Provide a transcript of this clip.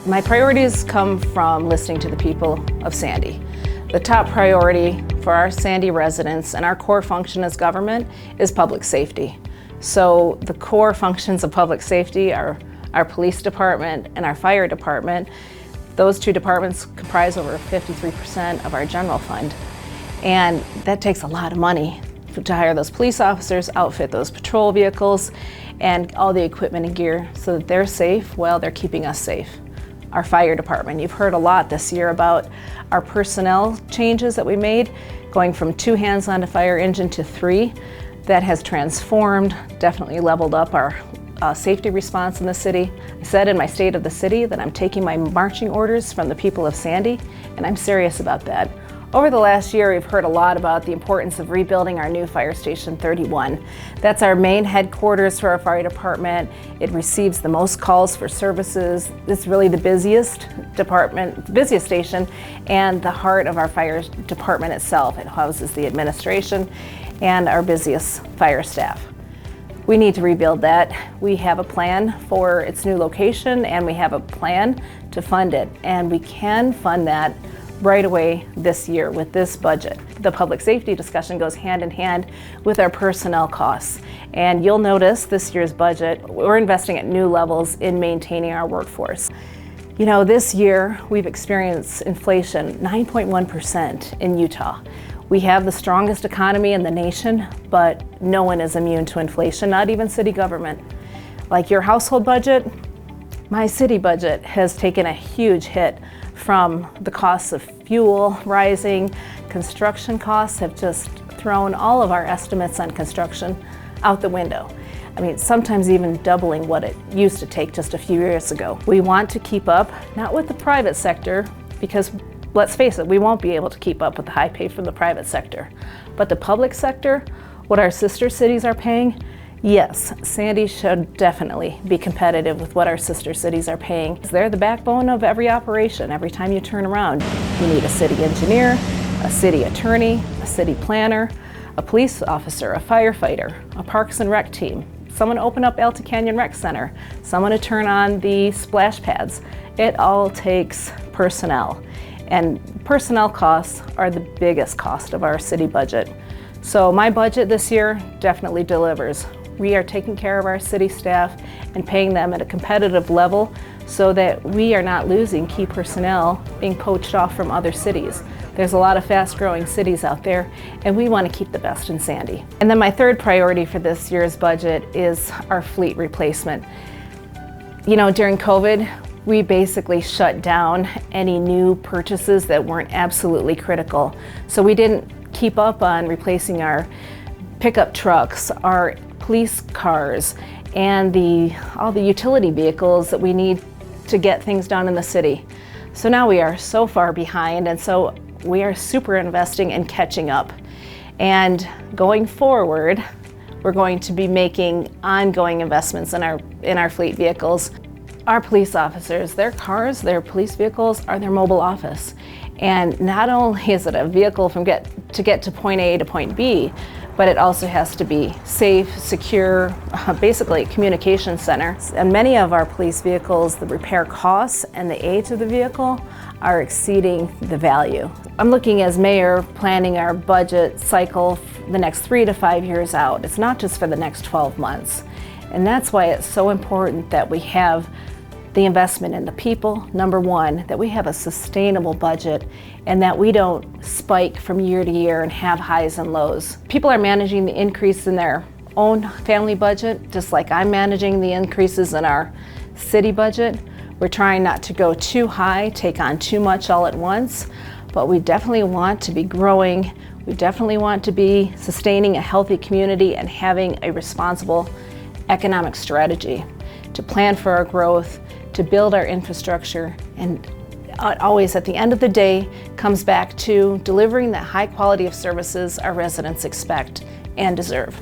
My priorities come from listening to the people of Sandy. The top priority for our Sandy residents and our core function as government is public safety. So the core functions of public safety are our police department and our fire department. Those two departments comprise over 53% of our general fund. And that takes a lot of money to hire those police officers, outfit those patrol vehicles, and all the equipment and gear so that they're safe while they're keeping us safe. Our fire department, you've heard a lot this year about our personnel changes that we made, going from 2 hands on a fire engine to 3. That has transformed, definitely leveled up our safety response in the city. I said in my State of the City that I'm taking my marching orders from the people of Sandy, and I'm serious about that. Over the last year, we've heard a lot about the importance of rebuilding our new Fire Station 31. That's our main headquarters for our fire department. It receives the most calls for services. It's really the busiest department, busiest station, and the heart of our fire department itself. It houses the administration and our busiest fire staff. We need to rebuild that. We have a plan for its new location, and we have a plan to fund it, and we can fund that right away this year with this budget. The public safety discussion goes hand in hand with our personnel costs. And you'll notice this year's budget, we're investing at new levels in maintaining our workforce. You know, this year we've experienced inflation, 9.1% in Utah. We have the strongest economy in the nation, but no one is immune to inflation, not even city government. Like your household budget, my city budget has taken a huge hit from the costs of fuel rising. Construction costs have just thrown all of our estimates on construction out the window. I mean, sometimes even doubling what it used to take just a few years ago. We want to keep up, not with the private sector, because let's face it, we won't be able to keep up with the high pay from the private sector. But the public sector, what our sister cities are paying, yes, Sandy should definitely be competitive with what our sister cities are paying. They're the backbone of every operation. Every time you turn around, you need a city engineer, a city attorney, a city planner, a police officer, a firefighter, a parks and rec team, someone to open up Alta Canyon Rec Center, someone to turn on the splash pads. It all takes personnel. And personnel costs are the biggest cost of our city budget. So my budget this year definitely delivers. We are taking care of our city staff and paying them at a competitive level so that we are not losing key personnel being poached off from other cities. There's a lot of fast-growing cities out there, and we want to keep the best in Sandy. And then my third priority for this year's budget is our fleet replacement. You know, during COVID, we basically shut down any new purchases that weren't absolutely critical. So we didn't keep up on replacing our pickup trucks, our police cars, and all the utility vehicles that we need to get things done in the city. So now we are so far behind, and so we are super investing in catching up. And going forward, we're going to be making ongoing investments in our fleet vehicles. Our police officers, their cars, their police vehicles are their mobile office. And not only is it a vehicle to get to point A to point B, but it also has to be safe, secure, basically a communication center. And many of our police vehicles, the repair costs and the age of the vehicle are exceeding the value. I'm looking as mayor planning our budget cycle the next 3 to 5 years out. It's not just for the next 12 months. And that's why it's so important that we have the investment in the people, number one, that we have a sustainable budget and that we don't spike from year to year and have highs and lows. People are managing the increase in their own family budget, just like I'm managing the increases in our city budget. We're trying not to go too high, take on too much all at once, but we definitely want to be growing. We definitely want to be sustaining a healthy community and having a responsible economic strategy to plan for our growth, to build our infrastructure, and always at the end of the day comes back to delivering the high quality of services our residents expect and deserve.